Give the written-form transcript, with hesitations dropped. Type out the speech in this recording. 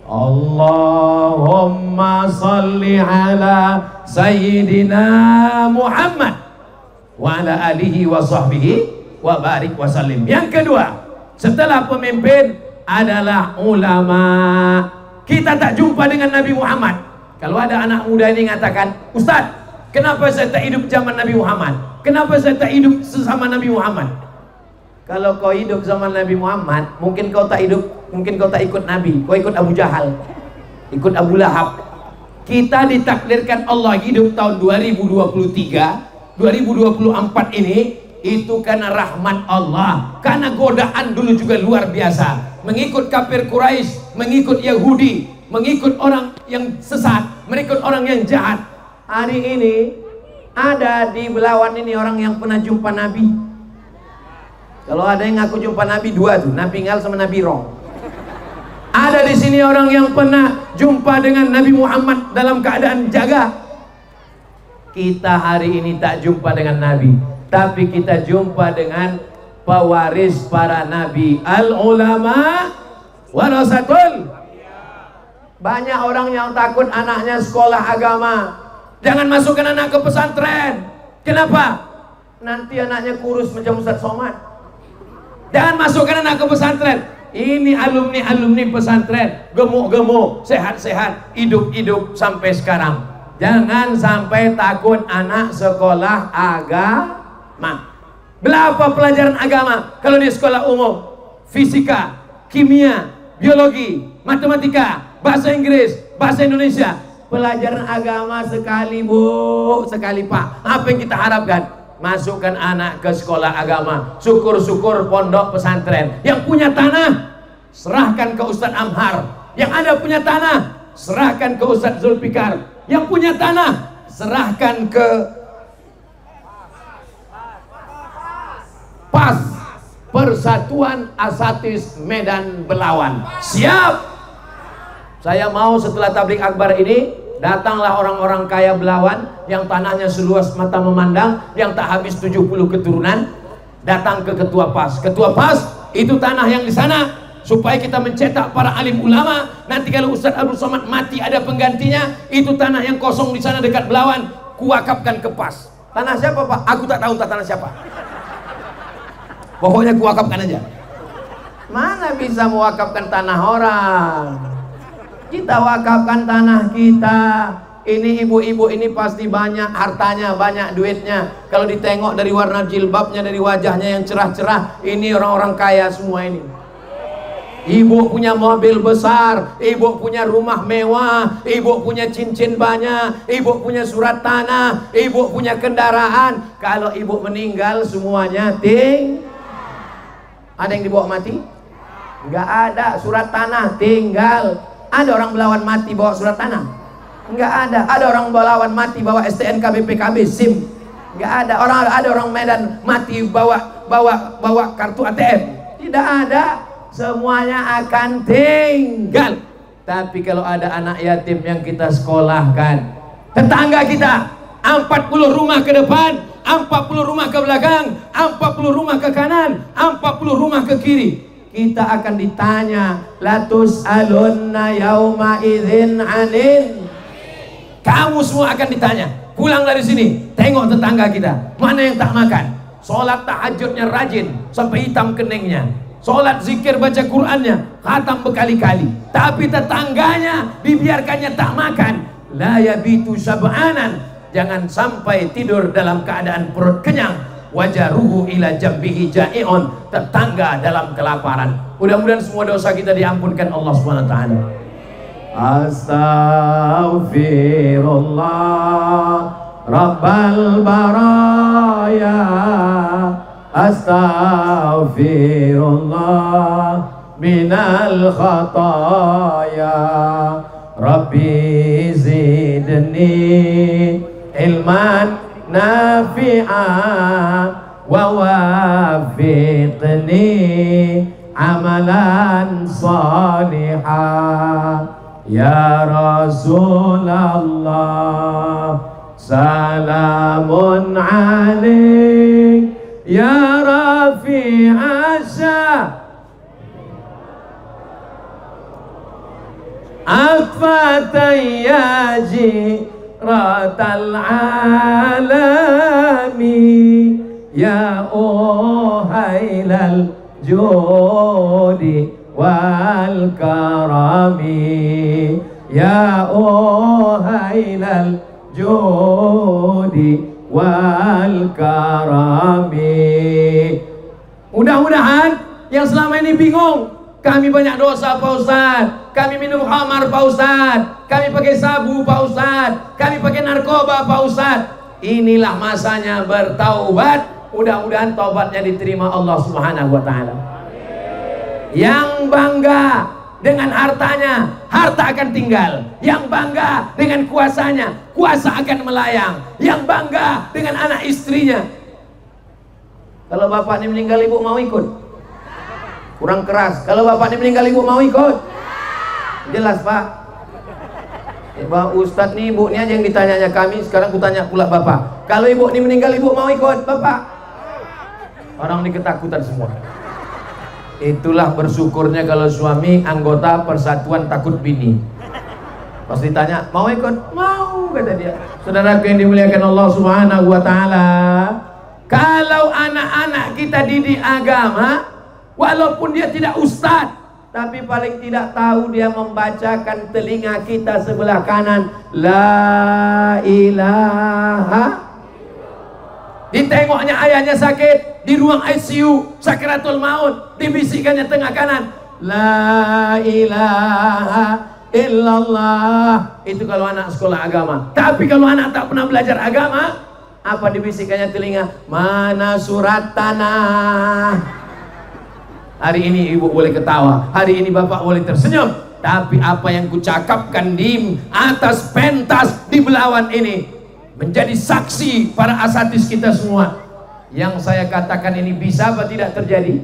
Allahumma salli ala Sayyidina Muhammad wa ala alihi wa sahbihi wa barik wa sallim. Yang kedua, setelah pemimpin adalah ulama. Kita tak jumpa dengan Nabi Muhammad. Kalau ada anak muda ini mengatakan, Ustaz, kenapa saya tak hidup zaman Nabi Muhammad? Kenapa saya tak hidup sesama Nabi Muhammad? Kalau kau hidup zaman Nabi Muhammad, mungkin kau tak hidup, mungkin kau tak ikut Nabi, kau ikut Abu Jahal, ikut Abu Lahab. Kita ditakdirkan Allah hidup tahun 2023, 2024 ini, itu karena rahmat Allah, karena godaan dulu juga luar biasa. Mengikut kafir Quraisy, mengikut Yahudi, mengikut orang yang sesat, mengikut orang yang jahat. Hari ini ada di Belawan ini orang yang pernah jumpa Nabi. Kalau ada yang ngaku jumpa Nabi, dua tuh, Nabi Ngal sama Nabi Rong. Ada di sini orang yang pernah jumpa dengan Nabi Muhammad dalam keadaan jaga. Kita hari ini tak jumpa dengan Nabi, tapi kita jumpa dengan pewaris para Nabi. Al-ulama warasatul. Banyak orang yang takut anaknya sekolah agama. Jangan masukkan anak ke pesantren. Kenapa? Nanti anaknya kurus macam Ustaz Somad. Jangan masukkan anak ke pesantren. Ini alumni pesantren, gemuk-gemuk, sehat-sehat, hidup-hidup sampai sekarang. Jangan sampai takut anak sekolah agama. Berapa pelajaran agama kalau di sekolah umum? Fisika, kimia, biologi, matematika, bahasa Inggris, bahasa Indonesia. Pelajaran agama sekali bu, sekali pak. Apa yang kita harapkan? Masukkan anak ke sekolah agama. Syukur-syukur pondok pesantren. Yang punya tanah, serahkan ke Ustadz Amhar. Yang ada punya tanah, serahkan ke Ustadz Zulfikar. Yang punya tanah, serahkan ke PAS, Persatuan Asatis Medan Belawan. Siap. Saya mau setelah tablik akbar ini, datanglah orang-orang kaya Belawan yang tanahnya seluas mata memandang, yang tak habis 70 keturunan, datang ke ketua PAS. Ketua PAS itu tanah yang di sana, supaya kita mencetak para alim ulama. Nanti kalau Ustadz Abdul Somad mati ada penggantinya. Itu tanah yang kosong di sana dekat Belawan, kuwakafkan ke PAS. Tanah siapa Pak? Aku tak tahu tanah siapa. Pokoknya kuwakafkan aja. Mana bisa mewakafkan tanah orang? Kita wakafkan tanah kita. Ini ibu-ibu ini pasti banyak hartanya, banyak duitnya. Kalau ditengok dari warna jilbabnya, dari wajahnya yang cerah-cerah, ini orang-orang kaya semua ini. Ibu punya mobil besar, ibu punya rumah mewah, ibu punya cincin banyak, ibu punya surat tanah, ibu punya kendaraan. Kalau ibu meninggal semuanya ada yang dibawa mati? Enggak ada. Surat tanah tinggal. Ada orang Belawan mati bawa surat tanah? Enggak ada. Ada orang Belawan mati bawa STNK BPKB SIM? Enggak ada. Ada orang Medan mati bawa kartu ATM? Tidak ada. Semuanya akan tinggal. Tapi kalau ada anak yatim yang kita sekolahkan, tetangga kita 40 rumah ke depan, 40 rumah ke belakang, 40 rumah ke kanan, 40 rumah ke kiri, kita akan ditanya, latus alunna yauma idzin anin. Kamu semua akan ditanya. Pulang dari sini, tengok tetangga kita, mana yang tak makan. Sholat tahajudnya rajin sampai hitam keningnya, sholat zikir baca Qur'annya khatam berkali-kali, tapi tetangganya dibiarkannya tak makan. La yabitu sab'anan. Jangan sampai tidur dalam keadaan perut kenyang. Wajaruhu ila jambihi ja'i'un. Tetangga dalam kelaparan. Mudah-mudahan semua dosa kita diampunkan Allah SWT. Astaghfirullah Rabbal baraya. Astaghfirullah minal khataya. Rabbi zidni ilman nafi'a wa wafiqni amalan salihah. Ya Rasulullah salamun alaik ya rafi'a syah. atfatan ya jiratal alami ya uhailal judi wal karami ya uhailal judi wal karami. Mudah-mudahan yang selama ini bingung, kami banyak dosa Pak Ustaz, kami minum khamar Pak Ustaz, kami pakai sabu Pak Ustaz, kami pakai narkoba Pak Ustaz, inilah masanya bertaubat. Mudah-mudahan taubatnya diterima Allah Subhanahu wa taala. Yang bangga dengan hartanya, harta akan tinggal. Yang bangga dengan kuasanya, kuasa akan melayang. Yang bangga dengan anak istrinya. Kalau bapak ini meninggal, ibu mau ikut? Kurang keras. Kalau bapak ini meninggal, ibu mau ikut? Jelas Pak. Pak Ustadz nih, ibu ini aja yang ditanyanya kami. Sekarang kutanya pula bapak. Kalau ibu ini meninggal, ibu mau ikut? Bapak? Orang ini ketakutan semua. Itulah bersyukurnya kalau suami anggota Persatuan Takut Bini. Pas ditanya, mau ikut? Mau, kata dia. Saudaraku yang dimuliakan Allah Subhanahu wa taala, kalau anak-anak kita didik agama, walaupun dia tidak ustadz, tapi paling tidak tahu dia membacakan telinga kita sebelah kanan, la ilaha. Ditengoknya ayahnya sakit di ruang ICU, sakratul maut, dibisikkannya tengah kanan, la ilaha illallah. Itu kalau anak sekolah agama. Tapi kalau anak tak pernah belajar agama, apa dibisikkannya telinga? Mana surat tanah? Hari ini ibu boleh ketawa, hari ini bapak boleh tersenyum, tapi apa yang kucakapkan di atas pentas di Belawan ini menjadi saksi para asatis kita semua. Yang saya katakan ini bisa apa tidak terjadi?